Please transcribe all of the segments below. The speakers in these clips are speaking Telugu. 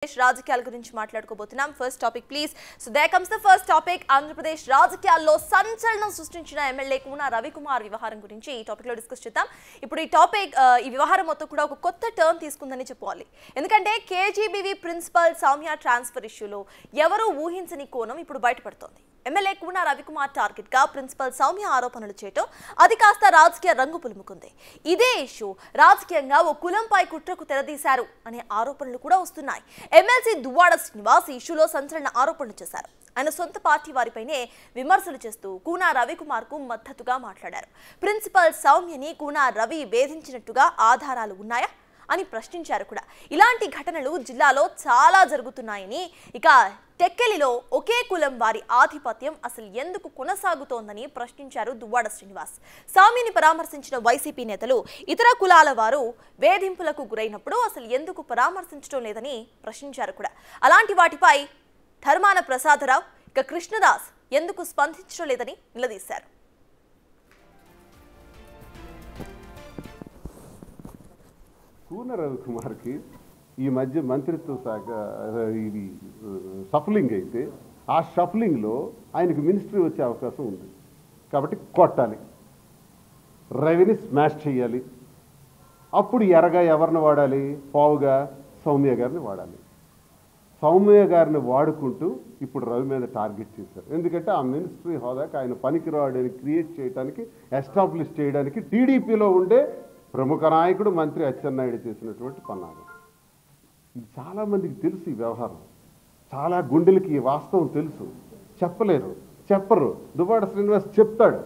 రాజకీయాల గురించి మాట్లాడుకోబోతున్నాం. First topic please. So there comes the first topic. Andhra Pradesh రాజకీయాల్లో సంచలనం సృష్టించిన ఎమ్మెల్యే కూన రవికుమార్ వ్యవహారం గురించి ఈ టాపిక్ లో డిస్కస్ చేద్దాం. ఇప్పుడు ఈ వ్యవహారం మొత్తం కూడా ఒక కొత్త టర్న్ తీసుకుందని చెప్పాలి. ఎందుకంటే కేజీబీవీ ప్రిన్సిపల్ సౌమ్య ట్రాన్స్ఫర్ ఇష్యూలో ఎవరూ ఊహించని కోణం ఇప్పుడు బయటపడుతోంది. ఎమ్మెల్యే కూన రవికుమార్ టార్గెట్ గా ప్రిన్సిపల్ సౌమ్య ఆరోపణలు చేయటం అది కాస్త రాజకీయ రంగు పులుముకుంది. ఇదే ఇష్యూ రాజకీయంగా ఓ కులంపై కుట్రకు తెరదీశారు అనే ఆరోపణలు కూడా వస్తున్నాయి. ఎమ్మెల్సీ దువ్వాడ శ్రీనివాస్ ఈ ఇష్యూలో సంచలన ఆరోపణలు చేశారు. ఆయన సొంత పార్టీ వారిపైనే విమర్శలు చేస్తూ కూన రవికుమార్ కు మద్దతుగా మాట్లాడారు. ప్రిన్సిపల్ సౌమ్యని కూన రవి వేధించినట్టుగా ఆధారాలు ఉన్నాయా అని ప్రశ్నించారు కూడా. ఇలాంటి ఘటనలు జిల్లాలో చాలా జరుగుతున్నాయని, ఇక టెక్కెలిలో ఒకే కులం వారి ఆధిపత్యం అసలు ఎందుకు కొనసాగుతోందని ప్రశ్నించారు దువ్వాడ శ్రీనివాస్. సౌమ్యని పరామర్శించిన వైసీపీ నేతలు ఇతర కులాల వారు వేధింపులకు గురైనప్పుడు అసలు ఎందుకు పరామర్శించడం లేదని ప్రశ్నించారు కూడా. అలాంటి వాటిపై ధర్మాన ప్రసాదరావు ఇక కృష్ణదాస్ ఎందుకు స్పందించడం లేదని నిలదీశారు. కూన రవికుమార్కి ఈ మధ్య మంత్రిత్వ శాఖ ఇది షఫలింగ్ అయితే ఆ షఫలింగ్లో ఆయనకు మినిస్ట్రీ వచ్చే అవకాశం ఉంది. కాబట్టి కొట్టాలి, రవిని స్మాష్ చేయాలి. అప్పుడు ఎరగా ఎవరిని వాడాలి? పావుగా సౌమ్య గారిని వాడాలి. సౌమ్య గారిని వాడుకుంటూ ఇప్పుడు రవి మీద టార్గెట్ చేశారు. ఎందుకంటే ఆ మినిస్ట్రీ హోదాకి ఆయన పనికిరాడని క్రియేట్ చేయడానికి, ఎస్టాబ్లిష్ చేయడానికి టీడీపీలో ఉండే ప్రముఖ నాయకుడు మంత్రి అచ్చెన్నాయుడు చేసినటువంటి పన్నాగం. ఇది చాలామందికి తెలుసు. ఈ వ్యవహారం చాలా గుండెలకి ఈ వాస్తవం తెలుసు. చెప్పలేరు, చెప్పరు. దువ్వాడ శ్రీనివాస్ చెప్తాడు.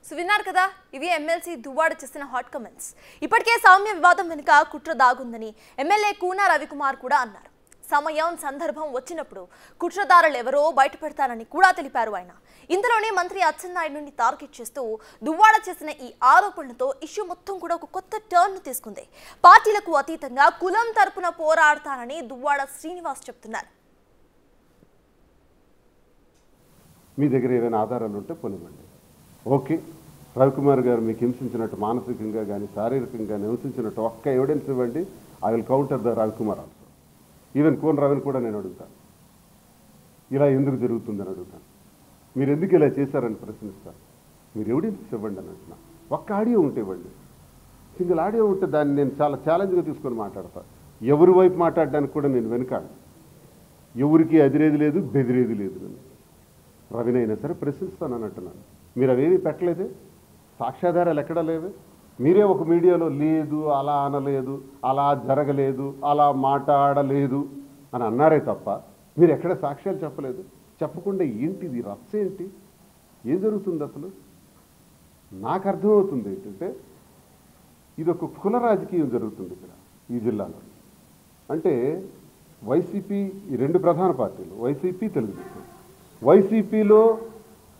సో విన్నారు కదా, ఇవి ఎమ్మెల్సీ దువ్వాడ చేసిన హాట్ కమెంట్స్. ఇప్పటికే సౌమ్య వివాదం వెనుక కుట్ర దాగుందని ఎమ్మెల్యే కూన రవికుమార్ కూడా అన్నారు. సమయం సందర్భం వచ్చినప్పుడు కుట్రదారులు ఎవరో బయట పెడతారని కూడా తెలిపారు ఆయన. ఇందులోనే మంత్రి అచ్చెన్నాయుడిని టార్గెట్ చేస్తూ దువ్వాడ చేసిన ఈ ఆరోపణలతో ఇష్యూ మొత్తం కూడా ఒక కొత్త టర్న్ తీసుకుంది. పార్టీలకు అతీతంగా కులం తరపున పోరాడతానని దువ్వాడ శ్రీనివాస్ చెప్తున్నారు. మీ దగ్గర ఏదైనా ఆధారాలు ఉంటే పొనివ్వండి. ఓకే, రవికుమార్ గారు మీకు హింసించినట్టు మానసికంగా కానీ శారీరకంగా హింసించినట్టు ఒక్క ఎవిడెన్స్ ఇవ్వండి. I will counter the Ravikumar also. Even Koona రవిని కూడా నేను అడుగుతాను, ఇలా ఎందుకు జరుగుతుందని అడుగుతాను. మీరు ఎందుకు ఇలా చేశారని ప్రశ్నిస్తాను. మీరు ఎవిడెన్స్ ఇవ్వండి అని అంటున్నా. ఒక్క ఆడియో ఉంటే ఇవ్వండి. సింగిల్ ఆడియో ఉంటే దాన్ని నేను చాలా ఛాలెంజ్గా తీసుకొని మాట్లాడతాను. ఎవరి వైపు మాట్లాడడానికి కూడా నేను వెనుకాడు. ఎవరికి అదిరేది లేదు, బెదిరేది లేదు. నేను రవినైనా సరే ప్రశ్నిస్తానని అంటున్నాను. మీరు అవేమీ పెట్టలేదే, సాక్ష్యాధారాలు ఎక్కడా లేవే. మీరే ఒక మీడియాలో లేదు, అలా అనలేదు, అలా జరగలేదు, అలా మాట్లాడలేదు అని అన్నారే తప్ప మీరు ఎక్కడ సాక్ష్యాలు చెప్పలేదు. చెప్పకుండా ఏంటిది రచ్చ? ఏంటి, ఏం జరుగుతుంది అసలు? నాకు అర్థమవుతుంది ఏంటంటే ఇది ఒక కుల రాజకీయం జరుగుతుంది ఇక్కడ ఈ జిల్లాలో. అంటే వైసీపీ, ఈ రెండు ప్రధాన పార్టీలు వైసీపీ, తెలుగుదేశం. వైసీపీలో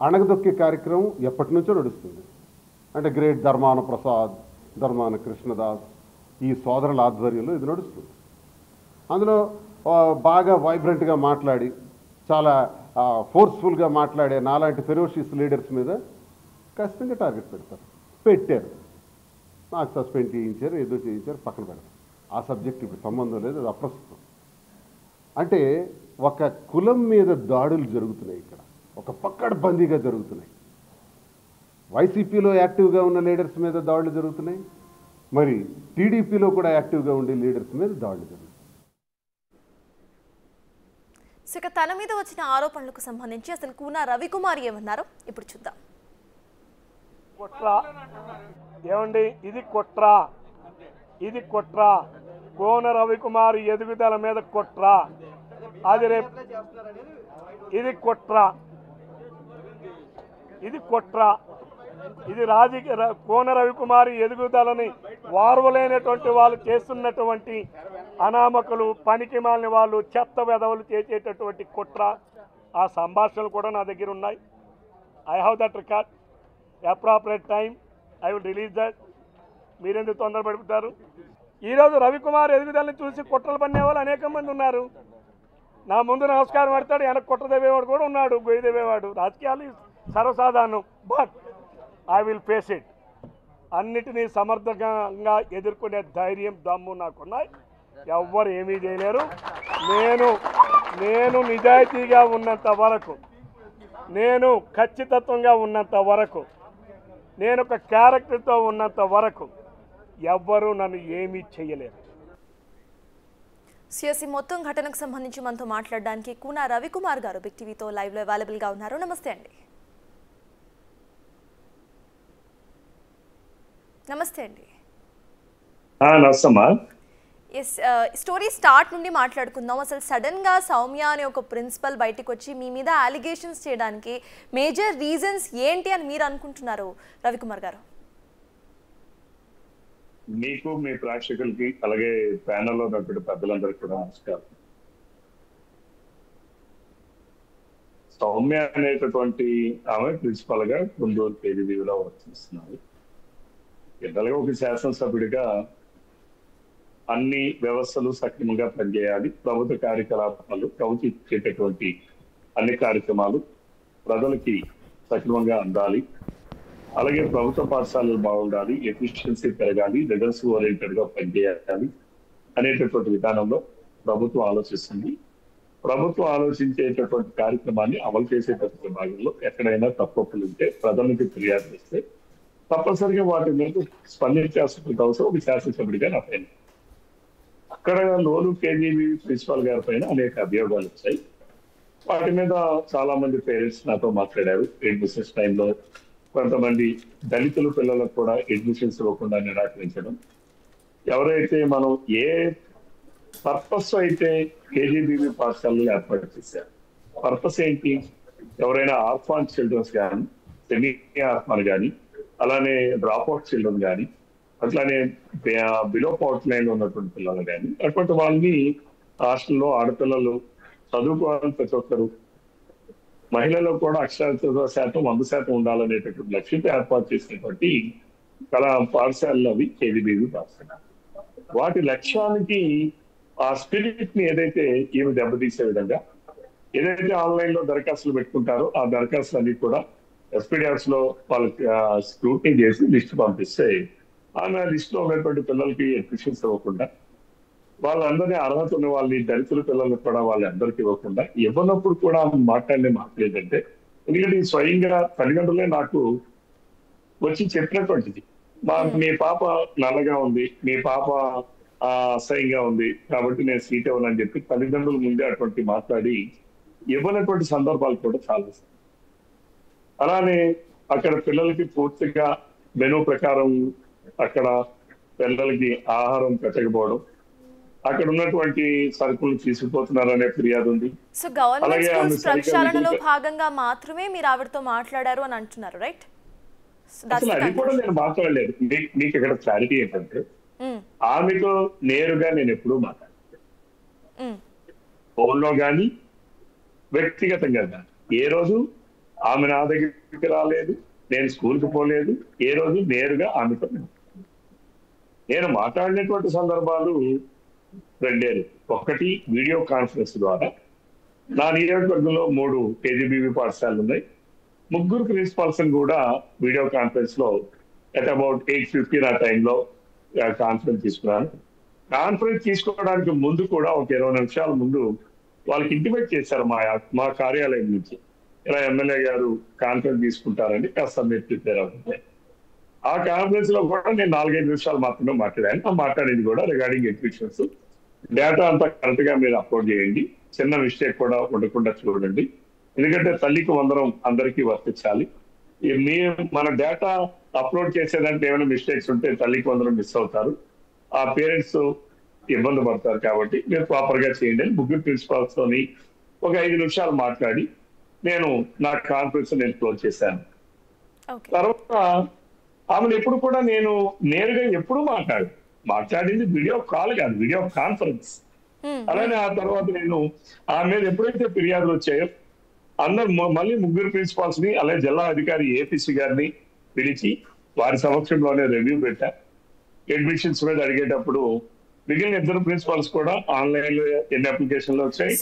అణగదొక్కే కార్యక్రమం ఎప్పటి నుంచో నడుస్తుంది. అంటే గ్రేట్ ధర్మాన ప్రసాద్, ధర్మాన కృష్ణదాస్, ఈ సోదరుల ఆధ్వర్యంలో ఇది నడుస్తుంది. అందులో బాగా వైబ్రెంట్గా మాట్లాడి, చాలా ఫోర్స్ఫుల్గా మాట్లాడే నాలాంటి ఫెరోషియస్ లీడర్స్ మీద ఖచ్చితంగా టార్గెట్ పెడతారు. పెట్టారు, నాకు సస్పెండ్ చేయించారు, ఏదో చేయించారు, పక్కన పెడతారు. ఆ సబ్జెక్ట్ ఇప్పుడు సంబంధం లేదు, అది అప్రస్తుతం. అంటే ఒక కులం మీద దాడులు జరుగుతున్నాయి ఇక్కడ, ఒక పక్కడబందీగా జరుగుతున్నాయి. వైసీపీలో యాక్టివ్గా ఉన్న లీడర్స్ మీద దాడులు జరుగుతున్నాయి, మరి టీడీపీలో కూడా యాక్టివ్గా ఉండే లీడర్స్ మీద దాడులు జరుగుతున్నాయి. ఇక తన మీద వచ్చిన ఆరోపణలకు సంబంధించి అసలు కూన రవికుమార్ ఏమన్నారో ఇప్పుడు చూద్దాం. ఏమండి, ఇది కుట్ర. కూన రవికుమార్ ఎదుగుదల మీద కుట్ర. అది రేపు ఇది కుట్ర. ఇది రాజకీయ. కూన రవికుమార్ ఎదుగుదలని వార్వలేనటువంటి వాళ్ళు చేస్తున్నటువంటి అనామకులు, పనికి మాలిన వాళ్ళు, చెత్త వెధవలు చేసేటటువంటి కుట్ర. ఆ సంభాషణలు కూడా నా దగ్గర ఉన్నాయి. I have that record. Appropriate time I will release that. మీరెందుకు తొందరపడుతారు? ఈరోజు రవికుమార్ ఎదుగుదలని చూసి కుట్రలు పన్నే వాళ్ళు అనేక మంది ఉన్నారు. నా ముందు నమస్కారం పెడతాడు, వెనక కుట్ర దేవేవాడు కూడా ఉన్నాడు, గొయ్యి దేవేవాడు. రాజకీయాలు సర్వసాధారణం. But I will face it. అన్నిటినీ సమర్థంగా ఎదుర్కొనే ధైర్యం దమ్ము నాకున్నాయి. ఎవ్వరు ఏమీ చేయలేరు. నేను నిజాయితీగా ఉన్నంత వరకు, నేను ఖచ్చితత్వంగా ఉన్నంత వరకు, నేను ఒక క్యారెక్టర్తో ఉన్నంత వరకు ఎవ్వరూ నన్ను ఏమీ చేయలేరు. సిఎస్సి మొత్తం ఘటనకు సంబంధించి మనతో మాట్లాడడానికి కూన రవికుమార్ గారు బిగ్ టీవీతో లైవ్లో అవైలబుల్గా ఉన్నారు. నమస్తే అండి. నమస్తే అండి. ఎస్, స్టోరీ స్టార్ట్ నుండి మాట్లాడుకుందాం. అసలు సడన్గా సౌమ్య అనే ఒక ప్రిన్సిపల్ బయటకు వచ్చి మీ మీద అలిగేషన్స్ చేయడానికి మేజర్ రీజన్స్ ఏంటి అని మీరు అనుకుంటున్నారు రవికుమార్ గారు? మీకు, మీ ప్రేక్షకులకి, అలాగే ప్యానల్లో ఉన్నటువంటి పెద్దలందరికీ కూడా నమస్కారం. సౌమ్య అనేటటువంటి ఆమె ప్రిన్సిపల్ గా గుంటూరు కేజీబీలో వర్తిస్తున్నారు. జనరల్గా ఒక శాసనసభ్యుడిగా అన్ని వ్యవస్థలు సక్రమంగా పనిచేయాలి. ప్రభుత్వ కార్యకలాపాలు, ప్రభుత్వం ఇచ్చేటటువంటి అన్ని కార్యక్రమాలు ప్రజలకి సక్రమంగా అందాలి. అలాగే ప్రభుత్వ పాఠశాలలు బాగుండాలి, ఎఫిషియన్సీ పెరగాలి, రిజల్ట్స్ ఓరియంటెడ్ గా పనిచేయాలి అనేటటువంటి విధానంలో ప్రభుత్వం ఆలోచిస్తుంది. ప్రభుత్వం ఆలోచించేటటువంటి కార్యక్రమాన్ని అమలు చేసేటటువంటి భాగంలో ఎక్కడైనా తప్పులు ఉంటే ప్రజలకు ఫిర్యాదు చేస్తే తప్పనిసరిగా వాటి మీద స్పందించాల్సిన అవసరం ఒక శాసనసభ్యుడిగా నా పైన. అక్కడ లోను కేజీబీ ప్రిన్సిపాల్ గారి పైన అనేక అభియోగాలు వచ్చాయి. వాటి మీద చాలా మంది పేరెంట్స్ నాతో మాట్లాడారు. అడ్మిషన్స్ టైంలో కొంతమంది దళితుల పిల్లలకు కూడా అడ్మిషన్స్ ఇవ్వకుండా నిరాకరించడం. ఎవరైతే మనం ఏ పర్పస్ అయితే కేజీబీబీ పాఠశాలలు ఏర్పాటు చేశారు, పర్పస్ ఏంటి? ఎవరైనా ఆర్ఫాన్ చిల్డ్రన్స్ కానీ, సెమీ ఆర్ఫాన్ కానీ, అలానే డ్రాప్ అవుట్ చిల్డ్రన్ కానీ, అట్లానే బిలో పవర్టీ లైన్ లో ఉన్నటువంటి పిల్లలు కానీ, అటువంటి వాళ్ళని హాస్టల్లో ఆడపిల్లలు చదువుకోవాలని ప్రతి ఒక్కరు, మహిళల్లో కూడా అక్షరాస్యత శాతం 100% ఉండాలనేటటువంటి లక్ష్యంతో ఏర్పాటు చేసినటువంటి పాఠశాలలు అవి కేజీబీబీ పాఠశాలలు. వాటి లక్ష్యానికి ఆ స్పిరిట్ ని ఏదైతే ఈమె దెబ్బతీసే విధంగా ఏదైతే ఆన్లైన్ లో దరఖాస్తులు పెట్టుకుంటారో ఆ దరఖాస్తులు అన్ని కూడా ఎస్పీడిఆర్స్ లో వాళ్ళకి స్క్రూటినీ చేసి లిస్ట్ పంపిస్తే ఆమె లిస్ట్ లో ఉన్నటువంటి పిల్లలకి అడ్మిషన్స్ ఇవ్వకుండా, వాళ్ళందరినీ అర్హత ఉన్న వాళ్ళని దళితుల పిల్లలకు కూడా వాళ్ళందరికీ ఇవ్వకుండా, ఇవ్వనప్పుడు కూడా మాట్లాడే మాట్లాడేదంటే, ఎందుకంటే స్వయంగా తల్లిదండ్రులే నాకు వచ్చి చెప్పినటువంటిది, మీ పాప నల్లగా ఉంది, మీ పాప అసహ్యంగా ఉంది కాబట్టి నేను సీట్ ఇవ్వనని చెప్పి తల్లిదండ్రుల ముందే అటువంటి మాట్లాడి ఇవ్వనటువంటి సందర్భాలు కూడా చాలా. అలానే అక్కడ పిల్లలకి పూర్తిగా మెనూ ప్రకారం అక్కడ పిల్లలకి ఆహారం పెట్టకపోవడం, అక్కడ ఉన్నటువంటి సరుకులు తీసుకుపోతున్నారనే ఫిర్యాదు ఉంది. సో గవర్నమెంట్ స్కూల్స్ ప్రక్షాళనలో భాగంగా మాత్రమే మీరు ఆవిడతో మాట్లాడారు అని అంటున్నారు, రైట్? అసలు అది కూడా నేను మాట్లాడలేదు. మీకు ఇక్కడ క్లారిటీ ఏంటంటే, ఆమెతో నేరుగా నేను ఎప్పుడూ మాట్లాడలేదు, ఫోన్లో కానీ వ్యక్తిగతంగా కానీ. ఏ రోజు ఆమె నా దగ్గరికి రాలేదు, నేను స్కూల్కి పోలేదు, ఏ రోజు నేరుగా ఆమెతో నేను మాట్లాడినటువంటి సందర్భాలు రెండేరు. ఒకటి వీడియో కాన్ఫరెన్స్ ద్వారా. నా నియోజకవర్గంలో 3 కేజీబీబీ పాఠశాలలు ఉన్నాయి. 3 ప్రిన్సిపాల్స్ కూడా వీడియో కాన్ఫరెన్స్ లో అట్ అబౌట్ 8:50 ఆ టైంలో కాన్ఫరెన్స్ తీసుకున్నాను. కాన్ఫరెన్స్ తీసుకోవడానికి ముందు కూడా ఒక 20 నిమిషాల ముందు వాళ్ళకి ఇంటిమేట్ చేశారు మా కార్యాలయం నుంచి, ఇలా ఎమ్మెల్యే గారు కాన్ఫరెన్స్ తీసుకుంటారని కాస్త మీరు ప్రిపేర్ అవుతుంది. ఆ కాన్ఫరెన్స్ లో కూడా నేను 4-5 నిమిషాలు మాత్రమే మాట్లాడాను. ఆ మాట్లాడేది కూడా రిగార్డింగ్ అడ్మిషన్స్, డేటా అంతా కరెక్ట్ గా మీరు అప్లోడ్ చేయండి, చిన్న మిస్టేక్ కూడా ఉండకుండా చూడండి, ఎందుకంటే తల్లికి వందనం అందరికీ వర్తించాలి. మన డేటా అప్లోడ్ చేసేదాంట్లో ఏమైనా మిస్టేక్స్ ఉంటే తల్లికి వందనం మిస్ అవుతారు, ఆ పేరెంట్స్ ఇబ్బంది పడతారు, కాబట్టి మీరు ప్రాపర్ గా చేయండి అని 3 ప్రిన్సిపాల్స్ తోని ఒక 5 నిమిషాలు మాట్లాడి నేను నా కాన్ఫరెన్స్ నేను క్లోజ్ చేశాను. తర్వాత ఆమెను ఎప్పుడు కూడా నేను నేరుగా ఎప్పుడు మాట్లాడింది వీడియో కాల్ కాదు, వీడియో కాన్ఫరెన్స్. అలానే ఆ తర్వాత నేను ఆమె మీద ఎప్పుడైతే ఫిర్యాదులు వచ్చాయో అందరు మళ్ళీ 3 ప్రిన్సిపాల్స్ ని, అలాగే జిల్లా అధికారి ఏపీసీ గారిని పిలిచి వారి సమక్షంలోనే రివ్యూ పెట్టా. అడ్మిషన్స్ మీద అడిగేటప్పుడు మిగిలిన 2 ప్రిన్సిపాల్స్ కూడా ఆన్లైన్ లో ఎన్ని అప్లికేషన్లు వచ్చాయి,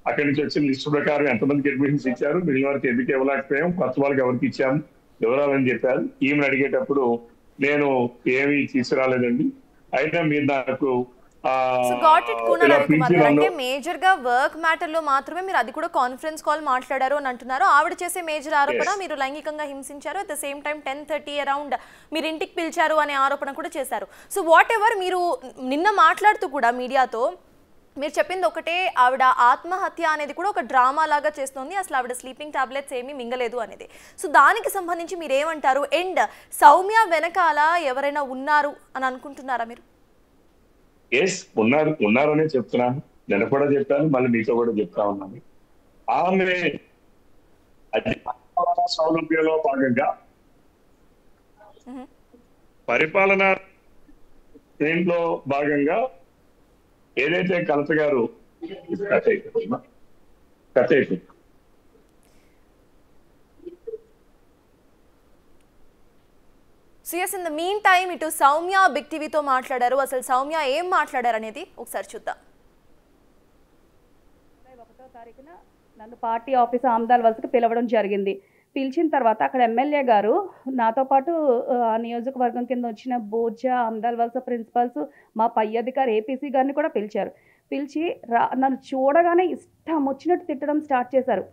అక్కడి నుంచి వచ్చిన లిస్టు ప్రకారం ఎంతమందికి అడ్మిషన్స్ ఇచ్చారు, మిగిలిన వారికి ఎందుకు ఇవ్వలేకపోయాం, కొత్త వాళ్ళకి ఎవరికి ఇచ్చాము వివరాలని చెప్పారు. ఈమెను అడిగేటప్పుడు నేను ఏమీ తీసుకురాలేదండి. అయినా మీరు నాకు so got it Koona Ravikumar గారు, అంటే మేజర్ గా వర్క్ మ్యాటర్ లో మాత్రమే మీరు అది కూడా కాన్ఫరెన్స్ కాల్ మాట్లాడారు అని అంటున్నారు. ఆవిడ చేసే మేజర్ ఆరోపణ మీరు లైంగికంగా హింసించారు, at the same time 10:30 around మీరు ఇంటికి పిలిచారు అనే ఆరోపణ కూడా చేశారు. సో వాట్ ఎవర్, మీరు నిన్న మాట్లాడుతూ కూడా మీడియాతో మీరు చెప్పింది ఒకటే, ఆవిడ ఆత్మహత్య అనేది కూడా ఒక డ్రామా లాగా చేస్తుంది, అసలు ఆవిడ స్లీపింగ్ టాబ్లెట్స్ ఏమీ మింగలేదు అనేది. సో దానికి సంబంధించి మీరు ఏమంటారు? అండ్ సౌమ్య వెనకాల ఎవరైనా ఉన్నారు అని అనుకుంటున్నారా మీరు? ఉన్నారనే చెప్తున్నాను. నేను కూడా చెప్పాను, మళ్ళీ మీతో కూడా చెప్తా ఉన్నాను. ఆమె సౌలభ్యంలో భాగంగా పరిపాలన దీంట్లో భాగంగా ఏదైతే కలెక్టర్ గారు CS in the mean time ఇటు సౌమ్య బిగ్ టీవీతో మాట్లాడారు. అసలు సౌమ్య ఏం మాట్లాడారు అనేది ఒకసారి చూద్దాం. 1వ తారీఖున నన్ను పార్టీ ఆఫీస్ ఆమ్దాల్ వలసకి పిలవడం జరిగింది. పిలిచిన తర్వాత అక్కడ ఎమ్మెల్యే గారు నాతో పాటు ఆ నియోజకవర్గం కింద వచ్చిన బోజా, ఆమ్దాల్ వలస ప్రిన్సిపల్స్, మా పై అధికారి ఏపీసీ గారిని కూడా పిలిచారు. పిలిచి నన్ను చూడగానే ఇష్టం వచ్చినట్టు తిట్టడం స్టార్ట్ చేశారు.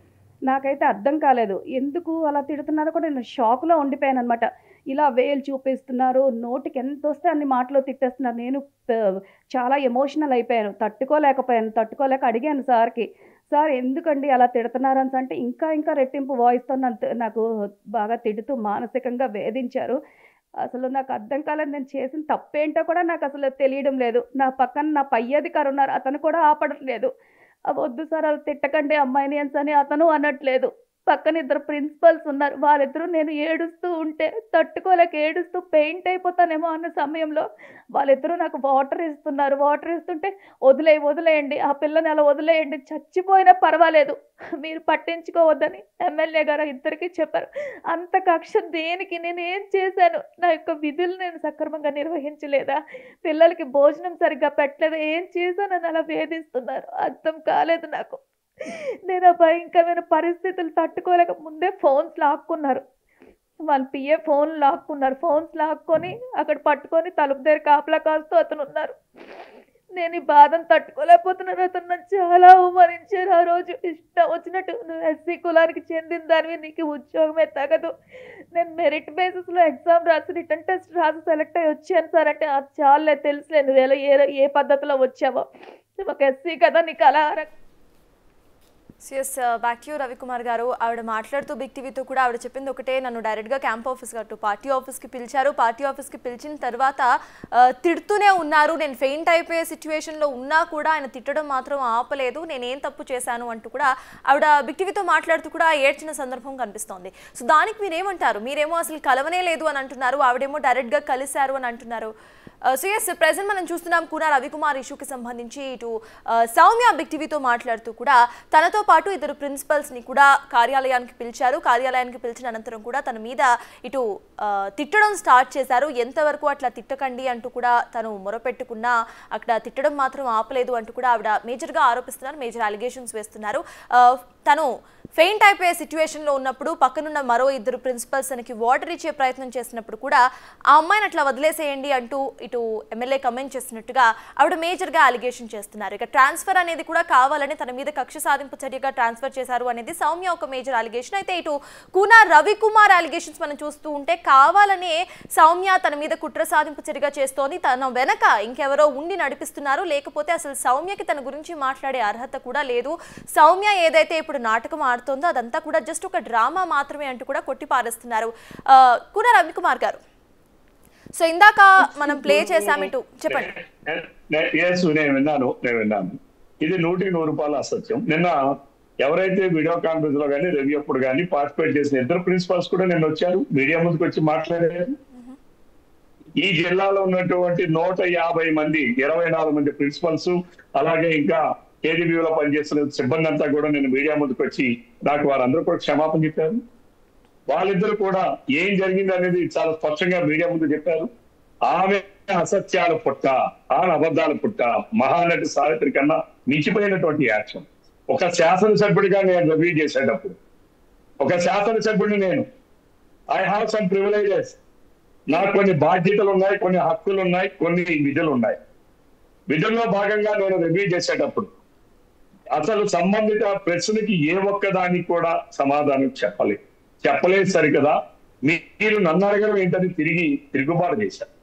నాకైతే అర్థం కాలేదు, ఎందుకు అలా తిడుతున్నారో కూడా నేను షాక్లో ఉండిపోయాను అనమాట. ఇలా వేలు చూపిస్తున్నారు, నోటికి ఎంత వస్తే అన్ని మాటలు తిట్టేస్తున్నారు. నేను చాలా ఎమోషనల్ అయిపోయాను, తట్టుకోలేక అడిగాను సార్కి, సార్ ఎందుకండి అలా తిడుతున్నారని. అంటే ఇంకా రెట్టింపు వాయిస్తో నాకు బాగా తిడుతూ మానసికంగా వేధించారు. అసలు నాకు అర్థం కాలేదు, నేను చేసిన తప్పేంటో కూడా నాకు అసలు తెలియడం లేదు. నా పక్కన నా పై అధికారి ఉన్నారు, అతను కూడా ఆపడట్లేదు. వద్దు సార్ అలా తిట్టకండి అమ్మాయిని అని అతను అనట్లేదు. పక్కన 2 ప్రిన్సిపల్స్ ఉన్నారు, వాళ్ళిద్దరూ నేను ఏడుస్తూ ఉంటే తట్టుకోలేక ఏడుస్తూ పెయింట్ అయిపోతానేమో అన్న సమయంలో వాళ్ళిద్దరూ నాకు వాటర్ ఇస్తున్నారు. వాటర్ ఇస్తుంటే వదిలేయండి, ఆ పిల్లని అలా వదిలేయండి, చచ్చిపోయినా పర్వాలేదు, మీరు పట్టించుకోవద్దని ఎమ్మెల్యే గారు ఇద్దరికి చెప్పారు. అంత కక్ష దేనికి? నేను ఏం చేశాను? నా యొక్క విధులు నేను సక్రమంగా నిర్వహించలేదా? పిల్లలకి భోజనం సరిగ్గా పెట్టలేదా? ఏం చేశానని అలా వేధిస్తున్నారు? అర్థం కాలేదు నాకు. నేను ఆ భయంకరమైన పరిస్థితులు తట్టుకోలేక ముందే ఫోన్స్ లాక్కున్నారు, వాళ్ళ పిఏ ఫోన్స్ లాక్కొని అక్కడ పట్టుకొని తలుపు దగ్గర కాపలా కాస్తూ అతను ఉన్నారు. నేను ఈ బాధను తట్టుకోలేకపోతున్నాను. అతను నన్ను చాలా అవమానించారు ఆ రోజు. ఇష్టం వచ్చినట్టు, నువ్వు ఎస్సీ కులానికి చెందిన దానివి, నీకు ఉద్యోగమే తగదు, నేను మెరిట్ బేసిస్లో ఎగ్జామ్ రాసి రిటర్న్ టెస్ట్ రాసి సెలెక్ట్ అయ్యి వచ్చాను సార్ అంటే, అది చాలే తెలుసులే నువ్వు ఏ పద్ధతిలో వచ్చావో, ఒక ఎస్సీ కదా నీకు అలా. సిఎస్ బ్యాక్ యూ రవికుమార్ గారు. ఆవిడ మాట్లాడుతూ బిగ్ టీవీతో కూడా ఆవిడ చెప్పింది ఒకటే, నన్ను డైరెక్ట్గా క్యాంప్ ఆఫీస్ అటు పార్టీ ఆఫీస్కి పిలిచారు. పార్టీ ఆఫీస్కి పిలిచిన తర్వాత తిడుతూనే ఉన్నారు. నేను ఫెయింట్ అయిపోయే సిచ్యువేషన్లో ఉన్నా కూడా ఆయన తిట్టడం మాత్రం ఆపలేదు. నేనేం తప్పు చేశాను అంటూ కూడా ఆవిడ బిగ్ టీవీతో మాట్లాడుతూ కూడా ఏడ్చిన సందర్భం కనిపిస్తోంది. సో దానికి మీరేమంటారు? మీరేమో అసలు కలవనే లేదు అని అంటున్నారు, ఆవిడేమో డైరెక్ట్గా కలిశారు అని అంటున్నారు. సో ఎస్, ప్రెజెంట్ మనం చూస్తున్నాం కూన రవికుమార్ ఇష్యూకి సంబంధించి ఇటు సౌమ్య బిగ్ టీవీతో మాట్లాడుతూ కూడా తనతో పాటు 2 ప్రిన్సిపల్స్ని కూడా కార్యాలయానికి పిలిచారు. కార్యాలయానికి పిలిచిన అనంతరం కూడా తన మీద ఇటు తిట్టడం స్టార్ట్ చేశారు. ఎంతవరకు అట్లా తిట్టకండి అంటూ కూడా తను మొరపెట్టుకున్నా అక్కడ తిట్టడం మాత్రం ఆపలేదు అంటూ కూడా ఆవిడ మేజర్గా ఆరోపిస్తున్నారు, మేజర్ అలిగేషన్స్ వేస్తున్నారు. తను ఫెయింట్ అయిపోయే సిచ్యువేషన్లో ఉన్నప్పుడు పక్కనున్న మరో 2 ప్రిన్సిపల్స్ తనకి వాటర్ ఇచ్చే ప్రయత్నం చేసినప్పుడు కూడా ఆ అమ్మాయిని అట్లా వదిలేసేయండి అంటూ ఇటు ఎమ్మెల్యే కమెంట్ చేస్తున్నట్టుగా ఆవిడ మేజర్గా అలిగేషన్ చేస్తున్నారు. ఇక ట్రాన్స్ఫర్ అనేది కూడా కావాలని తన మీద కక్ష సాధింపు చర్యగా ట్రాన్స్ఫర్ చేశారు అనేది సౌమ్య ఒక మేజర్ అలిగేషన్. అయితే ఇటు కూన రవికుమార్ అలిగేషన్స్ మనం చూస్తూ ఉంటే కావాలనే సౌమ్య తన మీద కుట్ర సాధింపు చర్యగా చేస్తోంది, తన వెనక ఇంకెవరో ఉండి నడిపిస్తున్నారు, లేకపోతే అసలు సౌమ్యకి తన గురించి మాట్లాడే అర్హత కూడా లేదు, సౌమ్య ఏదైతే ఇప్పుడు నాటకం ఆడుతోందో అదంతా కూడా జస్ట్ ఒక డ్రామా మాత్రమే అంటూ కూడా కొట్టిపారేస్తున్నారు కూన రవికుమార్ గారు. సో ఇందాక మనం ప్లే చేసాం, ఇటు చెప్పండి. నేను విన్నాను, ఇది 100% అసత్యం. నిన్న ఎవరైతే వీడియో కాన్ఫరెన్స్ లో కానీ రివ్యూ అప్పుడు కానీ పార్టిసిపేట్ చేసిన 2 ప్రిన్సిపల్స్ కూడా నిన్న వచ్చారు, మీడియా ముందుకు వచ్చి మాట్లాడారు. ఈ జిల్లాలో ఉన్నటువంటి 150 మంది 24 మంది ప్రిన్సిపల్స్, అలాగే ఇంకా కేజీబీలో పనిచేస్తున్న సిబ్బంది అంతా కూడా నేను మీడియా ముందుకు వచ్చి నాకు వారందరూ కూడా క్షమాపణ చెప్పారు. వాళ్ళిద్దరు కూడా ఏం జరిగింది అనేది చాలా స్పష్టంగా మీడియా ముందు చెప్పారు. ఆమె అసత్యాల పుట్ట, ఆమె అబద్ధాల పుట్ట, మహానటి సావిత్రి కన్నా మించిపోయినటువంటి యాక్షన్. ఒక శాసనసభ్యుడిగా నేను రివ్యూ చేసేటప్పుడు, ఒక శాసనసభ్యుడిని నేను, ఐ హావ్ సమ్ ప్రివిలేజెస్. నాకు కొన్ని బాధ్యతలు ఉన్నాయి, కొన్ని హక్కులు ఉన్నాయి, కొన్ని విధులు ఉన్నాయి. విధుల్లో భాగంగా నేను రివ్యూ చేసేటప్పుడు అసలు సంబంధిత ప్రశ్నకి ఏ ఒక్కదానికి కూడా సమాధానం చెప్పలేదు సరికదా, మీరు నన్ను అడగడం ఏంటని తిరుగుబాటు చేశారు.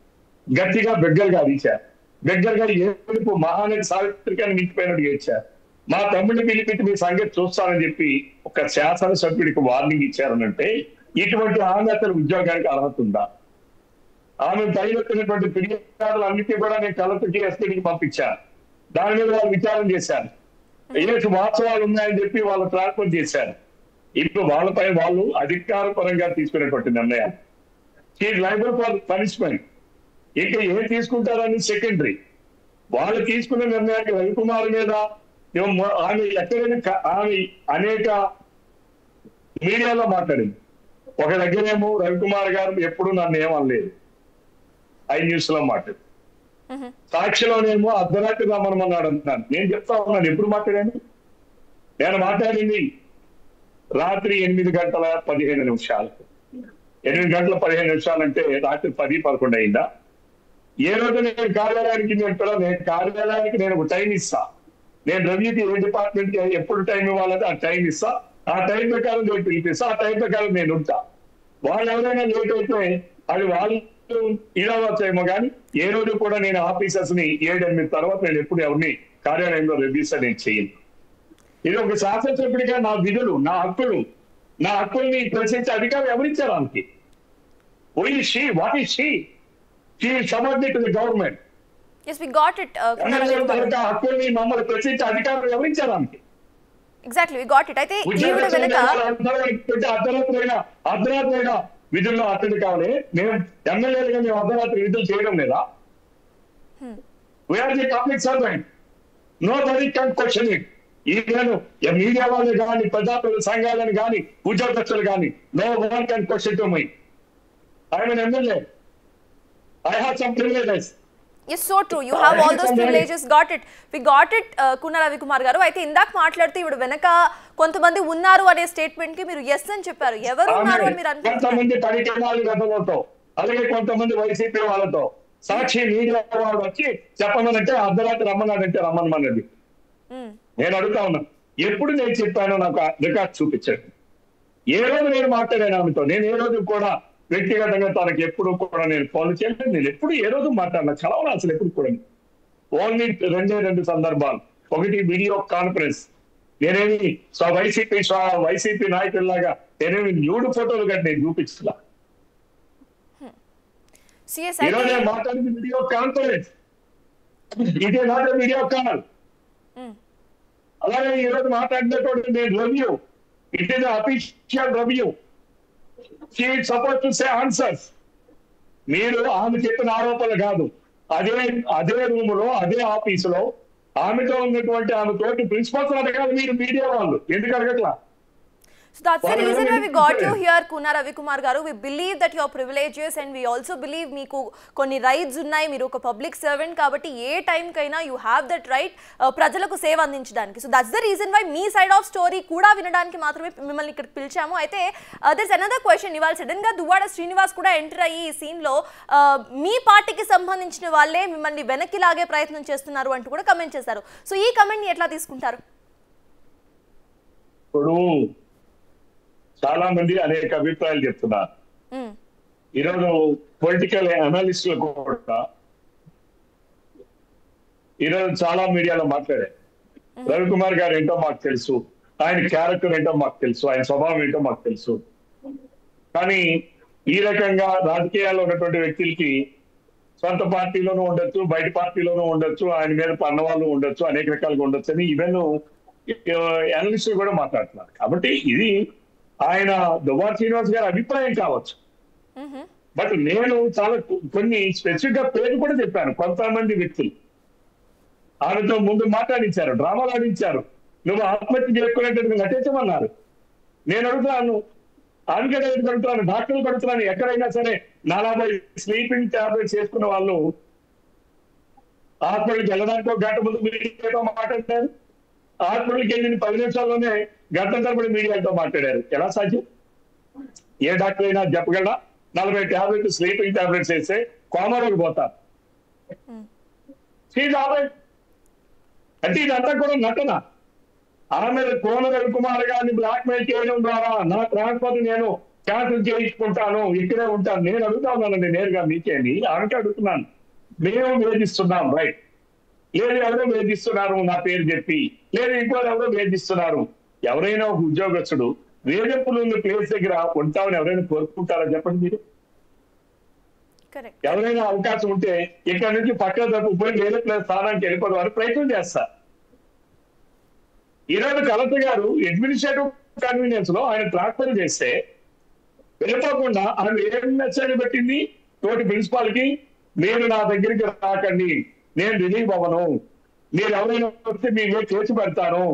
గట్టిగా బెగ్గరగా అడిచారు. బెగ్గరగా ఏడుపు మహానటి సావిత్రికాన్ని మించిపోయినట్టు చేశారు. మా తమ్ముడిని పిలిపించి మీ సంగతి చూస్తానని చెప్పి ఒక శాసనసభ్యుడికి వార్నింగ్ ఇచ్చారనంటే ఇటువంటి ఆమె అతని ఉద్యోగానికి అర్హత ఉందా? ఆమె పైనటువంటి ఫిర్యాదులు అన్నిటి కూడా నేను కలెక్టర్కి ఎస్పీకి పంపించాను. దాని మీద వాళ్ళు విచారణ చేశారు. ఏసి వాస్తవాలు ఉన్నాయని చెప్పి వాళ్ళు ట్రాన్స్ఫర్ చేశారు. ఇప్పుడు వాళ్ళపై వాళ్ళు అధికారపరంగా తీసుకునేటువంటి నిర్ణయం. లైబుల్ ఫర్ పనిష్మెంట్ ఇంకా ఏం తీసుకుంటారని సెకండరీ. వాళ్ళు తీసుకున్న నిర్ణయానికి రవికుమార్ మీద ఆమె ఎక్కడైనా ఆమె అనేక మీడియాలో మాట్లాడింది. ఒక దగ్గరేమో రవికుమార్ గారు ఎప్పుడు నన్ను ఏమనలేదు, iNews లో మాట్లాడు. సాక్షిలోనేమో అర్ధరాత్రి రమ్మన్నాడు అంటున్నాను. నేను చెప్తా ఉన్నాను ఎప్పుడు మాట్లాడాను. నేను మాట్లాడింది రాత్రి 8:15 8:15 అంటే రాత్రి 10-11 అయిందా? ఏ రోజు నేను కార్యాలయానికి నేను ఒక టైం ఇస్తా. నేను రివ్యూకి ఏ డిపార్ట్మెంట్ కి ఎప్పుడు టైం ఇవ్వాలంటే ఆ టైం ఇస్తా. ఆ టైం ప్రకారం నేను పిలిపిస్తా. ఆ టైం ప్రకారం నేను ఉంటా. వాళ్ళు ఎవరైనా లేట్ అయితే అది వాళ్ళు ఇదవచ్చేమో కానీ ఏ రోజు కూడా నేను ఆఫీసర్స్ ని 7-8 తర్వాత నేను ఎప్పుడు ఎవరిని కార్యాలయంలో రివ్యూస్ నేను చేయను. ఇది ఒక శాసనసభ్యుడిగా నా విధులు, నా హక్కుల్ని ప్రశ్నించే అధికారం ఎవరిచ్చారు ఆమెకి? Subordinate to the government. Yes, we got it. హక్కుల్ని మమ్మల్ని ప్రశ్నించే అధికారం ఎవరిచ్చారు ఆమెకి? Exactly, we got it. అయితే ఈవిడ వెనక అర్ధరాత్రైనా విధుల్లో అటెండ్ కావాలి. మేము ఎమ్మెల్యేలుగా మేము అర్ధరాత్రి విధులు చేయడం లేదా? We are the public servant. Nobody can question it. Even media వాళ్ళు కానీ, ప్రజాప్రతినిధుల సంఘాలను కానీ, ఉద్యోగస్తులు కానీ, no one can question to me. I'm an MLA. I have some privileges. Yes, so true. You have all those privileges. Got it. We got it. Kuna Ravikumar garu. అయితే ఇందాక మాట్లాడుతూ ఇప్పుడు వెనక కొంతమంది ఉన్నారు అనే స్టేట్మెంట్ కి మీరు ఎస్ అని చెప్పారు. ఎవరు ఉన్నారు అని మీరు అనుకుంటున్నారు? కొంతమంది పరికరాలు గతంలో, అలాగే కొంతమంది వైసీపీ వాళ్ళతో సాక్షి మీడియా వాళ్ళు వచ్చి చెప్పమనంటే అర్ధరాత్రి రమ్మన్నాడంటే రమ్మనమన్నది. నేను అడుగుతా ఉన్నాను, ఎప్పుడు నేను చెప్పానో నాకు రికార్డ్ చూపించాడు. ఏ రోజు నేను మాట్లాడాను ఆమెతో? నేను ఏ రోజు కూడా వ్యక్తిగతంగా తనకి ఎప్పుడు కూడా నేను ఫాలో చేయలేదు. నేను ఎప్పుడు ఏ రోజు మాట్లాడినా చదవను అసలు ఎప్పుడు కూడా. ఓన్లీ 2 సందర్భాలు. ఒకటి వీడియో కాన్ఫరెన్స్. నేనేమి వైసీపీ నాయకుల్లాగా నేనేమి న్యూడ్ ఫోటోలు కానీ నేను చూపించలా. ఈరోజు నేను మాట్లాడింది వీడియో కాన్ఫరెన్స్. ఇదే నాతో వీడియో కాల్. అలాగే ఈరోజు మాట్లాడినటువంటి నేను review. It is official review. She is supposed to say answers. మీరు ఆమె చెప్పిన ఆరోపణలు కాదు. అదే రూమ్ లో, అదే ఆఫీసులో ఆమెతో ఉన్నటువంటి ఆమె తోటి ప్రిన్సిపల్స్ అడగాలి మీరు మీడియా వాళ్ళు. ఎందుకు అడగట్లా? So that's the reason why we got you here, Kuna Ravikumar garu. We believe that you are privileges and we also believe meeku konni rights unnai. Meeru oka public servant kabatti A time కైనా you have that right ప్రజలకు సేవ అందించడానికి. So that's the reason why me side of story కూడా వినడానికి మాత్రమే మిమ్మల్ని ఇక్కడ పిలిచాము. అయితే there's another question. ఇవాళ సడన్ గా దువ్వాడ శ్రీనివాస్ కూడా ఎంటర్ అయ్యి ఈ సీన్ లో మీ పార్టీకి సంబంధించిన వాళ్ళే మిమ్మల్ని వెనక్కి లాగే ప్రయత్నం చేస్తున్నారు అంటూ కూడా కమెంట్ చేశారు. సో ఈ కమెంట్ ని ఎట్లా తీసుకుంటారు? చాలా మంది అనేక అభిప్రాయాలు చెప్తున్నారు. ఈరోజు పొలిటికల్ అనలిస్టులు కూడా ఈరోజు చాలా మీడియాలో మాట్లాడారు. రవికుమార్ గారు ఏంటో మాకు తెలుసు, ఆయన క్యారెక్టర్ ఏంటో మాకు తెలుసు, ఆయన స్వభావం ఏంటో మాకు తెలుసు. కానీ ఈ రకంగా రాజకీయాల్లో ఉన్నటువంటి వ్యక్తులకి సొంత పార్టీలోనూ ఉండొచ్చు, బయట పార్టీలోనూ ఉండొచ్చు, ఆయన మీద పన్నవాళ్ళు ఉండొచ్చు, అనేక రకాలుగా ఉండొచ్చు అని ఈవెన్ అనలిస్టులు కూడా మాట్లాడుతున్నారు. కాబట్టి ఇది ఆయన దువ్వాడ శ్రీనివాస్ గారి అభిప్రాయం కావచ్చు. బట్ నేను చాలా కొన్ని స్పెసిఫిక్ గా పేరు కూడా చెప్పాను. కొంతమంది వ్యక్తులు ఆమెతో ముందు మాట్లాడించారు, డ్రామాలు ఆడించారు. నువ్వు ఆత్మహత్య చేసుకునేటట్టు నటించమన్నారు. నేను అడుగుతాను, ఆమెకైనా కడుతున్నాను, డాక్టర్లు కడుతున్నాను. ఎక్కడైనా సరే 40 స్లీపింగ్ టాబ్లెట్స్ చేసుకున్న వాళ్ళు హాస్పిటల్కి వెళ్ళడానికి ఒక గంట ముందు మీడియాతో మాట్లాడారు. హాస్పిటల్కి వెళ్ళిన 10 నిమిషాల్లోనే గంట తరబడి మీడియాతో మాట్లాడారు. ఎలా సాధ్యం? ఏ డాక్టర్ అయినా చెప్పగలరా? 40 టాబ్లెట్ స్లీపింగ్ టాబ్లెట్స్ వేస్తే కోమాలోకి పోతారు. అంటే ఇదంతా కూడా నటన. ఆమె కోన రవికుమార్ గారిని బ్లాక్ మెయిల్ చేయడం ద్వారా నా ట్రాన్స్ఫర్ నేను క్యాన్సిల్ చేయించుకుంటాను, ఇక్కడే ఉంటాను. నేను అడుగుతా ఉన్నానండి నేరుగా మీకేంటి, ఆమెకి అడుగుతున్నాను. మేము వేధిస్తున్నాం, రైట్? లేదు ఎవరో వేధిస్తున్నారు నా పేరు చెప్పి, లేదు ఇంకోరు ఎవరో వేధిస్తున్నారు. ఎవరైనా ఒక ఉద్యోగస్తుడు వేధింపులు ఉన్న ప్లేస్ దగ్గర ఉంటామని ఎవరైనా కోరుకుంటారా చెప్పండి మీరు? ఎవరైనా అవకాశం ఉంటే ఇక్కడ నుంచి పక్కన తప్పిపోయి వేరే ప్లేస్ స్థానానికి వెళ్ళిపోవడానికి ప్రయత్నం చేస్తారు. ఈరోజు కలెక్టర్ గారు అడ్మినిస్ట్రేటివ్ కన్వీనియన్స్ లో ఆయన ట్రాన్స్ఫర్ చేస్తే వెళ్ళిపోకుండా ఆమె ఏం మెసేజ్ పెట్టింది తోటి ప్రిన్సిపాల్ కి, మీరు నా దగ్గరికి రాకండి, నేను రిలీవ్ అవ్వను, మీరు ఎవరైనా వస్తే మీ మీద కేసు పెడతాను.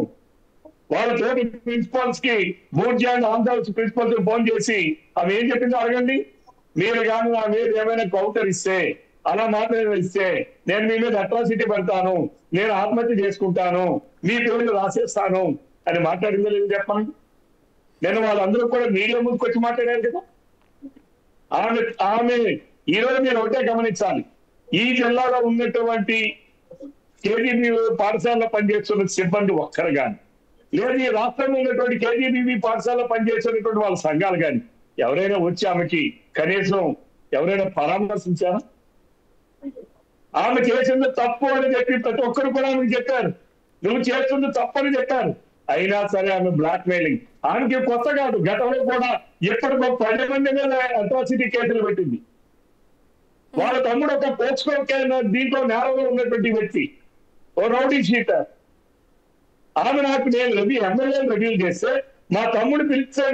వాళ్ళ తోటి ప్రిన్సిపాల్స్ కి బూర్జాండ్ ఆంధ్రప్రదేశ్ ప్రిన్సిపల్స్ ఫోన్ చేసి అవి ఏం చెప్పిందో అడగండి. మీరు కానీ నా మీద ఏమైనా కౌంటర్ ఇస్తే, అలా మాట్లాడి ఇస్తే నేను మీ మీద అట్రాసిటీ పెడతాను, నేను ఆత్మహత్య చేసుకుంటాను, మీ పేర్లు రాసేస్తాను అని మాట్లాడిందో లేదు చెప్పండి. నేను వాళ్ళందరూ కూడా మీడియా ముందుకు వచ్చి మాట్లాడారు కదా. ఆమె ఈరోజు మీరు ఒకటే గమనించాలి, ఈ జిల్లాలో ఉన్నటువంటి కేజీబీ పాఠశాలలో పనిచేస్తున్న సిబ్బంది ఒక్కరు కానీ, లేదు ఈ రాష్ట్రంలో ఉన్నటువంటి కేజీబీవీ పాఠశాలలో పనిచేస్తున్నటువంటి వాళ్ళ సంఘాలు కానీ ఎవరైనా వచ్చి ఆమెకి కనీసం ఎవరైనా పరామర్శించారా? ఆమె చేసింది తప్పు అని చెప్పి ప్రతి ఒక్కరు కూడా ఆమెకు చెప్పారు, నువ్వు చేస్తుంది తప్పని చెప్పారు. అయినా సరే ఆమె బ్లాక్ మెయిలింగ్. ఆమెకి కొత్త కాదు, గతంలో కూడా ఎప్పటికో 10 మంది మీద అట్రాసిటీ కేసులు పెట్టింది. వాళ్ళ తమ్ముడు ఒక పోక్స్కో దీంట్లో నేరంలో ఉన్నటువంటి వ్యక్తి, ఓ రౌడీ షీటర్. ఆమె నాకు నేను ఎమ్మెల్యేలు రివ్యూ చేస్తే మా తమ్ముడు పిలిస్తే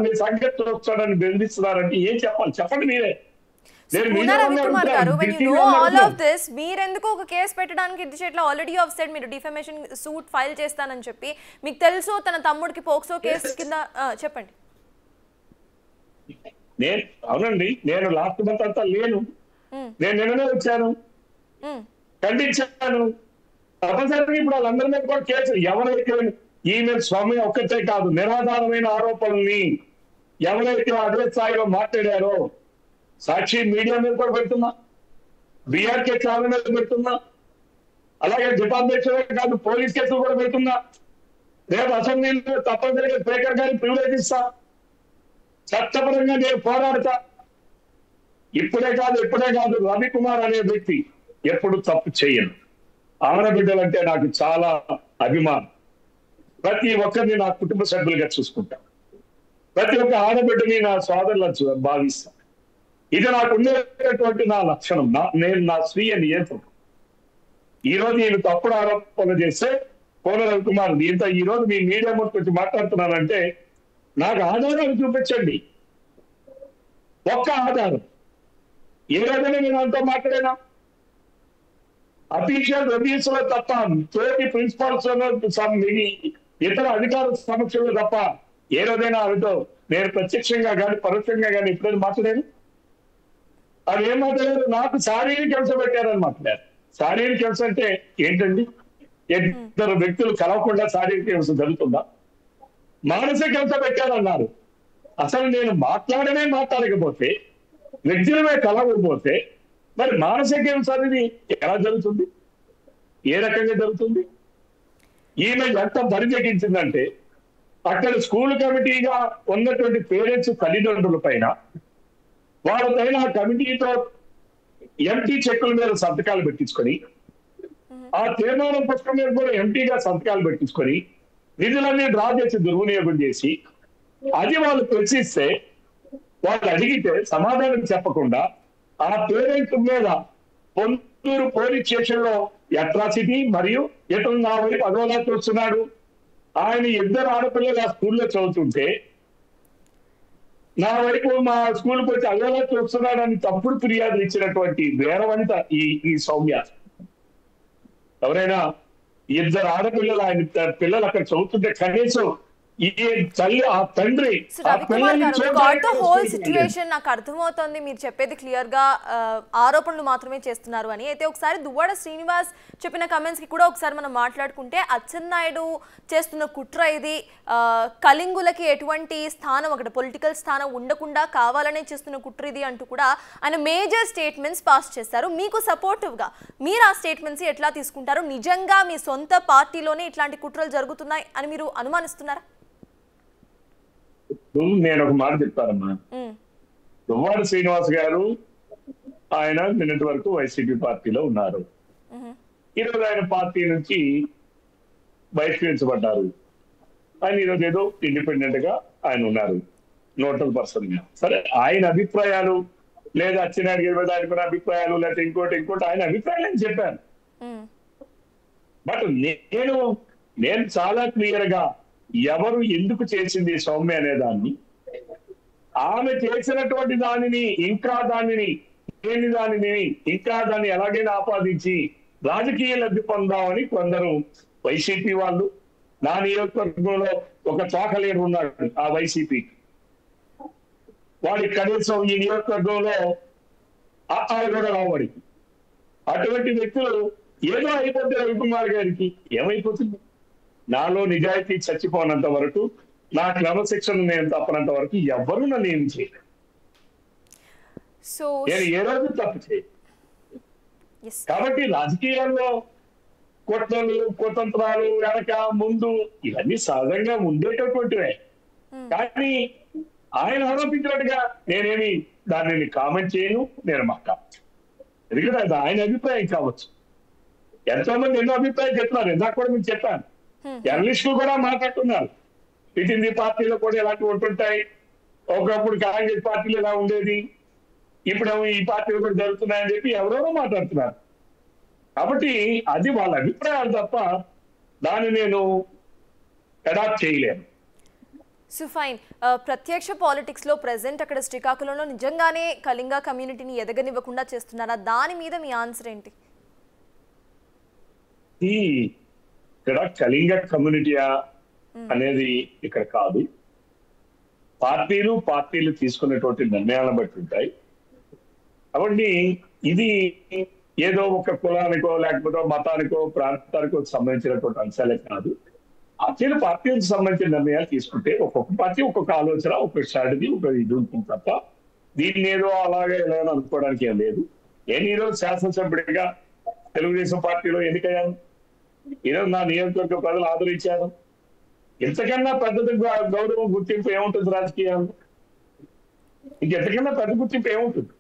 మీ సంగతి వస్తాడని బెదిరిస్తున్నారంటే ఏం చెప్పాలి చెప్పండి మీరే. రవికుమార్ గారు, when you know all of this, మీరెందుకు ఒక కేసు పెట్టడానికి ఇది చేయట్లా? ఆల్రెడీ యు హావ్ సెడ్ మీరు డిఫమేషన్ సూట్ ఫైల్ చేస్తానని చెప్పి, మీకు తెలుసు తన తమ్ముడికి పోక్సో కేసు కింద. చెప్పండి. అవునండి, నేను లాస్ట్ మంత్ అంతా లేను, నేను నిన్ననే వచ్చాను, ఖండించాను. తప్పనిసరిగా ఇప్పుడు వాళ్ళందరి మీద కూడా కేసు ఎవరైతే ఈమె స్వామి ఒక్కటే కాదు, నిరాధారమైన ఆరోపణల్ని ఎవరైతే అదే స్థాయిలో మాట్లాడారో సాక్షి మీడియా మీద కూడా పెడుతున్నా, బీఆర్కే ఛానల్ మీద పెడుతున్నా, అలాగే డిపార్ట్మెంట్ కాదు పోలీస్ కేసులు కూడా పెడుతున్నా. రేపు అసెంబ్లీలో తప్పనిసరిగా స్పీకర్ గారిని ప్రివిలేజ్ ఇస్తా, చట్టపరంగా నేను పోరాడతా. ఇప్పుడే కాదు రవికుమార్ అనే వ్యక్తి ఎప్పుడు తప్పు చేయను. ఆడబిడ్డలంటే నాకు చాలా అభిమానం. ప్రతి ఒక్కరిని నా కుటుంబ సభ్యులుగా చూసుకుంటా, ప్రతి ఒక్క ఆడబిడ్డని నా సోదరులను భావిస్తా. ఇది నాకు ఉండేటటువంటి నా లక్షణం, నేను నా స్వీయ నియంత్రణ. ఈ రోజు నేను తప్పుడు ఆరోపణలు చేస్తే కోన రవికుమార్ దీంతో ఈ రోజు మీ మీడియా ముందు వచ్చి మాట్లాడుతున్నానంటే నాకు ఆధారాలు చూపించండి, ఒక్క ఆధారం. ఏ రోజైనా నేను అంతా మాట్లాడేనా? అఫీషియల్ రివ్యూస్ లో తప్ప, తోటి ప్రిన్సిపాల్స్ ఇతర అధికార సమక్షంలో తప్ప ఏ రోజైనా ఆమెతో నేను ప్రత్యక్షంగా కానీ పరోక్షంగా కానీ ఎప్పుడైనా మాట్లాడాను? అది ఏం మాట్లాడారు? నాకు శారీరక హింస పెట్టారని మాట్లాడారు. శారీరక హింస అంటే ఏంటండి? ఇద్దరు వ్యక్తులు కలవకుండా శారీరక హింస జరుగుతుందా? మానసిక హింస పెట్టారన్నారు. అసలు నేను మాట్లాడకపోతే, వ్యక్తులమే కలవకపోతే మరి మానసిక హింస అనేది ఎలా జరుగుతుంది? ఏ రకంగా జరుగుతుంది? ఈమె ఎంత బరితెగించిందంటే అక్కడ స్కూల్ కమిటీగా ఉన్నటువంటి పేరెంట్స్ తల్లిదండ్రుల పైన, వాళ్ళ పైన ఆ కమిటీతో ఎంటీ చెక్కుల మీద సంతకాలు పెట్టించుకొని, ఆ తీర్మానం పుస్తకం మీద కూడా ఎంటీగా సంతకాలు పెట్టించుకొని, నిధులన్నీ డ్రా చేసి దుర్వినియోగం చేసి, అది వాళ్ళు ప్రశ్నిస్తే వాళ్ళు అడిగితే సమాధానం చెప్పకుండా ఆ పేరెంట్ మీద పొందూరు పోలీస్ స్టేషన్ లో అట్రాసిటీ మరియు ఇతను నా వైపు అదోలా చూస్తున్నాడు, ఆయన ఇద్దరు ఆడపిల్లలు ఆ స్కూల్లో చదువుతుంటే నా వైపు మా స్కూల్కి వచ్చి అదోలా చూస్తున్నాడు అని తప్పుడు ఫిర్యాదులు ఇచ్చినటువంటి వేరవంత ఈ సౌమ్య. ఎవరైనా ఇద్దరు ఆడపిల్లలు ఆయన పిల్లలు అక్కడ చదువుతుంటే కనీసం ఈ తల్లి ఆ తండ్రి సో ఆ రవికుమార్ పిల్లల్ని గారు గాట్ ద హోల్ చూడడానికి సిచ్యువేషన్ నాకు అర్థమవుతోంది మీరు చెప్పేది క్లియర్ గా ఆరోపణలు మాత్రమే చేస్తున్నారు అని. అయితే ఒకసారి దువ్వాడ శ్రీనివాస్ చెప్పిన కమెంట్స్ కి కూడా ఒకసారి మనం మాట్లాడుకుంటే అచ్చెన్నాయుడు చేస్తున్న కుట్ర ఇది, కళింగులకి ఎటువంటి స్థానం అక్కడ పొలిటికల్ స్థానం ఉండకుండా కావాలనే చేస్తున్న కుట్ర ఇది అంటూ కూడా ఆయన మేజర్ స్టేట్మెంట్స్ పాస్ చేశారు. మీకు సపోర్టివ్ గా మీరు ఆ స్టేట్మెంట్స్ ఎట్లా తీసుకుంటారు? నిజంగా మీ సొంత పార్టీలోనే ఇట్లాంటి కుట్రలు జరుగుతున్నాయి అని మీరు అనుమానిస్తున్నారా? నేను ఒక మాట చెప్తానమ్మా. దువ్వాడ శ్రీనివాస్ గారు ఆయన నిన్నటి వరకు వైసీపీ పార్టీలో ఉన్నారు. ఈరోజు ఆయన పార్టీ నుంచి బహిష్కరించబడ్డారు. ఆయన ఈరోజు ఏదో ఇండిపెండెంట్ గా ఆయన ఉన్నారు, న్యూట్రల్ పర్సన్. సరే, ఆయన అభిప్రాయాలు లేదా అచ్చెన్నాయుడు గారి మీద ఆయనకున్న అభిప్రాయాలు లేదా ఇంకోటి ఆయన అభిప్రాయాలు అని చెప్పాను. బట్ నేను చాలా క్లియర్ గా ఎవరు ఎందుకు చేసింది సౌమ్య అనే దాన్ని, ఆమె చేసినటువంటి దానిని ఇంకా దానిని ఎలాగైనా ఆపాదించి రాజకీయ లబ్ధి పొందామని కొందరు వైసీపీ వాళ్ళు, నా నియోజకవర్గంలో ఒక తోకలేరు ఉన్నాడు ఆ వైసీపీ, వాడికి కనీసం ఈ నియోజకవర్గంలో కూడా రావడి, అటువంటి వ్యక్తులు ఏదో అయిపోతే రవికుమార్ గారికి ఏమైపోతుంది? నాలో నిజాయితీ చచ్చిపోనంత వరకు, నా క్రమశిక్షణ నేను తప్పనంత వరకు ఎవ్వరూ నన్ను ఏం చేయలేదు. నేను ఏ రోజు తప్పు చేయను. కాబట్టి రాజకీయాల్లో కుతంత్రాలు వెనక ముందు ఇవన్నీ సహజంగా ఉండేటటువంటివే. కానీ ఆయన ఆరోపించినట్టుగా నేనేమి దానిని కామెంట్ చేయను, నేను ఎందుకంటే అది ఆయన అభిప్రాయం కావచ్చు. ఎంతో మంది ఎన్నో అభిప్రాయం చెప్తున్నారు. ఇందాక కూడా మీకు చెప్పాను, జర్నలిస్టులు కూడా మాట్లాడుతున్నారు. ఇటు పార్టీలో కూడా ఇలాంటివి ఉంటుంటాయి, ఒకప్పుడు కాంగ్రెస్ పార్టీలో ఇలా ఉండేది, ఇప్పుడు ఈ పార్టీలో కూడా జరుగుతున్నాయని చెప్పి ఎవరెవరో మాట్లాడుతున్నారు. కాబట్టి అది వాళ్ళ అభిప్రాయాలు తప్ప దాన్ని నేను అడాప్ట్ చేయలేను. సో ఫైన్, ప్రత్యక్ష పాలిటిక్స్ లో ప్రెసెంట్ అక్కడ శ్రీకాకుళంలో నిజంగానే కళింగ కమ్యూనిటీని ఎదగనివ్వకుండా చేస్తున్నారా? దాని మీద మీ ఆన్సర్ ఏంటి? ఇక్కడ కళింగ కమ్యూనిటీయా అనేది ఇక్కడ కాదు. పార్టీలు తీసుకునేటువంటి నిర్ణయాలను బట్టి ఉంటాయి. కాబట్టి ఇది ఏదో ఒక కులానికో లేకపోతే మతానికో ప్రాంతానికో సంబంధించినటువంటి అంశాలే కాదు. పార్టీలకు సంబంధించిన నిర్ణయాలు తీసుకుంటే ఒక్కొక్క పార్టీ ఒక్కొక్క ఆలోచన, ఒక్కొక్క స్ట్రాటజీ, ఒక ఇది ఉంటుంది తప్ప దీన్ని ఏదో అలాగే ఎలా అనుకోవడానికి ఏం లేదు. నేను ఈరోజు శాసనసభ్యుడిగా తెలుగుదేశం పార్టీలో ఎన్నికయ్యాను. ఈరోజు నా నియోజకవర్గ ప్రజలు ఆదరించారు. ఇంతకన్నా పెద్ద గౌరవం గుర్తింపు ఏముంటుంది రాజకీయాల్లో? ఇంకెంతకన్నా పెద్ద గుర్తింపు ఏముంటుంది?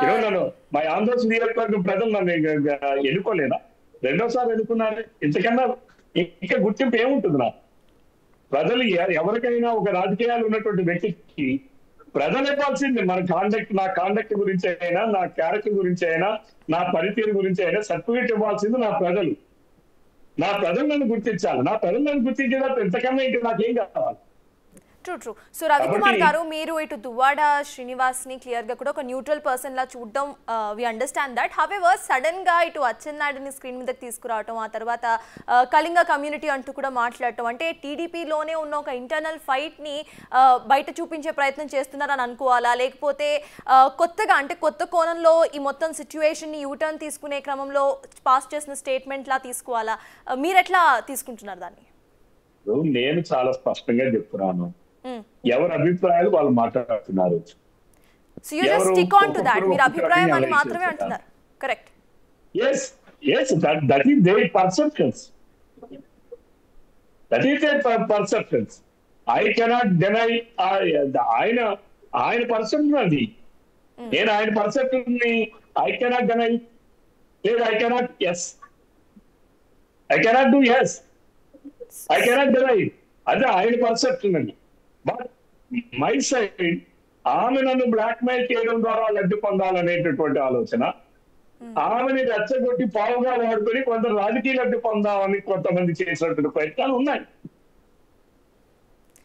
ఈరోజు నన్ను మా ఆంధ్రప్రదేశ్ నియోజకవర్గం ప్రజలు నన్ను ఎన్నుకోలేదా? రెండోసారి ఎన్నుకున్నారు. ఇంతకన్నా ఇంకా గుర్తింపు ఏముంటుంది? నా ప్రజలు ఎవరికైనా ఒక రాజకీయాలు ఉన్నటువంటి వ్యక్తికి ప్రజలు ఇవ్వాల్సింది మన నా కాండక్ట్ గురించి అయినా, నా క్యారెక్టర్ గురించి అయినా, నా పనితీరు గురించి అయినా సర్టిఫికేట్ ఇవ్వాల్సింది నా ప్రజలు. నా ప్రజలు నన్ను గుర్తించాలి. నా ప్రజలు నన్ను గుర్తించేటప్పుడు ఎంతకన్నా ఇంకా నాకేం కావాలి? ట్రూ. సో రవికుమార్ గారు, మీరు ఇటు దువ్వాడ శ్రీనివాస్ ని క్లియర్ గా కూడా ఒక న్యూట్రల్ పర్సన్ లా చూడడం we understand that. However sudden గా ఇటు అచ్చెన్నాయుడిని స్క్రీన్ మీదకి తీసుకురావటం, ఆ తర్వాత కళింగ కమ్యూనిటీ అంటూ కూడా మాట్లాడటం, అంటే టీడీపీలోనే ఉన్న ఒక ఇంటర్నల్ ఫైట్ ని బయట చూపించే ప్రయత్నం చేస్తున్నారని అనుకోవాలా? లేకపోతే కొత్తగా అంటే కొత్త కోణంలో ఈ మొత్తం సిచ్యువేషన్ ని యూటర్న్ తీసుకునే క్రమంలో పాస్ చేసిన స్టేట్మెంట్ లా తీసుకోవాలా? మీరు ఎట్లా తీసుకుంటున్నారు దాన్ని? నేను చాలా స్పష్టంగా చెప్తున్నాను, ఎవరి అభిప్రాయాలు వాళ్ళు మాట్లాడుతున్నారు. So you just stick on to that. మీరు అభిప్రాయం అని మాత్రమే అంటున్నారు. Correct. Yes, that is their perceptions. I cannot deny ఆయన పర్సెప్షన్ అది. నేను ఆయన పర్సెప్షన్ ని I cannot deny లేదు, I cannot do yes. I cannot deny it. అదే ఆయన పర్సెప్షన్ అండి. బట్ మై సైడ్ ఆమె నన్ను బ్లాక్ మెయిల్ చేయడం ద్వారా లబ్ధి పొందాలనేటటువంటి ఆలోచన, ఆమెని రెచ్చగొట్టి పావుగా వాడుకొని కొందరు రాజకీయ లబ్ధి పొందామని కొంతమంది చేసినటువంటి ప్రయత్నాలు ఉన్నాయి.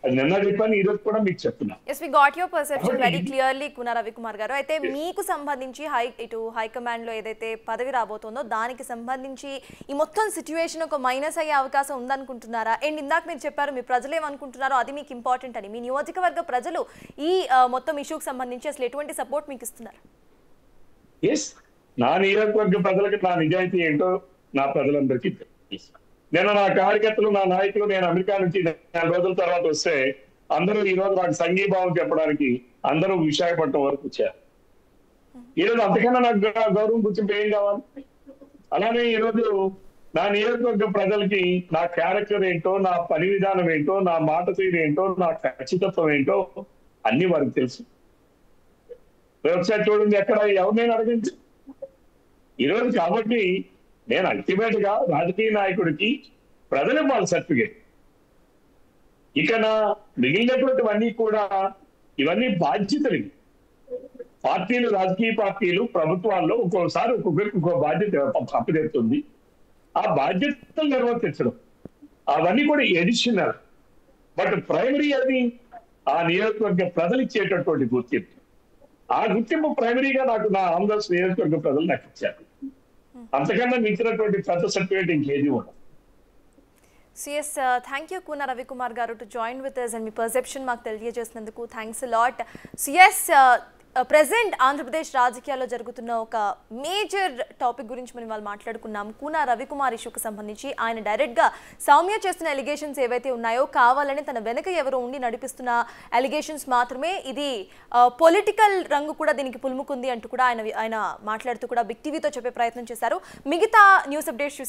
అది నిన్న చెప్పాను, ఈ రోజు కూడా మీకు చెప్తున్నా. Yes, we got your perception very clearly Koona Ravikumar గారు. అయితే మీకు సంబంధించి హైకమాండ్ లో ఏదైతే పదవి రాబోతుందో దానికి సంబంధించి ఈ మొత్తం సిచ్యువేషన్ ఒక మైనస్ అయ్యే అవకాశం ఉందనుకుంటున్నారా? అండ్ ఇందాక మీరు చెప్పారు మీ ప్రజలు ఏమనుకుంటున్నారో అది మీకు ఇంపార్టెంట్ అని. మీ నియోజకవర్గ ప్రజలు ఈ మొత్తం ఇష్యూకి సంబంధించి అసలు ఎటువంటి సపోర్ట్ మీకు ఇస్తున్నారు? ఎస్, నా నియోజకవర్గ ప్రజలకు నా నిజాయితీ ఏంటో నా ప్రజలందరికీ తెలుసు. నేను నా కార్యకర్తలు, నా నాయకులు, నేను అమెరికా నుంచి 4 రోజుల తర్వాత వస్తే అందరూ ఈ రోజు నాకు సంఘీభావం చెప్పడానికి అందరూ విశాఖపట్నం వరకు వచ్చారు. ఈరోజు అంతకన్నా నాకు గౌరవం గుర్తింపు ఏం కావాలి? అలానే ఈరోజు నా నియోజకవర్గ ప్రజలకి నా క్యారెక్టర్ ఏంటో, నా పని విధానం ఏంటో, నా మాట తీరు ఏంటో, నా ఖచ్చితత్వం ఏంటో అన్ని వారికి తెలుసు. ఒకసారి చూడండి, ఎక్కడ ఎవరినైనా అడగండి ఈరోజు. కాబట్టి నేను అల్టిమేట్ గా రాజకీయ నాయకుడికి ప్రజలు ఇవ్వాలి సర్టిఫికేట్. ఇక నా మిగిలినటువంటివన్నీ కూడా ఇవన్నీ బాధ్యతలు. పార్టీలు, రాజకీయ పార్టీలు, ప్రభుత్వాల్లో ఒక్కోసారి ఒక్కొక్కరికి ఒక్కో బాధ్యత అప్పచెప్తుంది. ఆ బాధ్యతలు నిర్వర్తించడం అవన్నీ కూడా ఎడిషనల్. బట్ ప్రైమరీ అది ఆ నియోజకవర్గ ప్రజలు ఇచ్చేటటువంటి గుర్తింపు. ఆ గుర్తింపు ప్రైమరీగా నాకు నా ఆంధ్రప్రదేశ్ నియోజకవర్గ ప్రజలు నాకు ఇచ్చారు. అంతకన్నా మించినటువంటి పెద్ద సర్టిఫికేట్ ఇంకేది ఉండదు. CS, thank you Koona Ravikumar garu to join with us and మీ పర్సెప్షన్ మాకు తెలియజేసినందుకు thanks lot. CS, present Andhra Pradesh రాజకీయాల్లో జరుగుతున్న ఒక మేజర్ టాపిక్ గురించి మనం వాళ్ళు మాట్లాడుకున్నాం. కూన రవికుమార్ ఇష్యూకి సంబంధించి ఆయన డైరెక్ట్గా సౌమ్య చేస్తున్న ఎలిగేషన్స్ ఏవైతే ఉన్నాయో కావాలని తన వెనక ఎవరో ఉండి నడిపిస్తున్న ఎలిగేషన్స్ మాత్రమే, ఇది పొలిటికల్ రంగు కూడా దీనికి పులుముకుంది అంటూ కూడా ఆయన మాట్లాడుతూ కూడా బిగ్ టీవీతో చెప్పే ప్రయత్నం చేశారు. మిగతా న్యూస్ అప్డేట్స్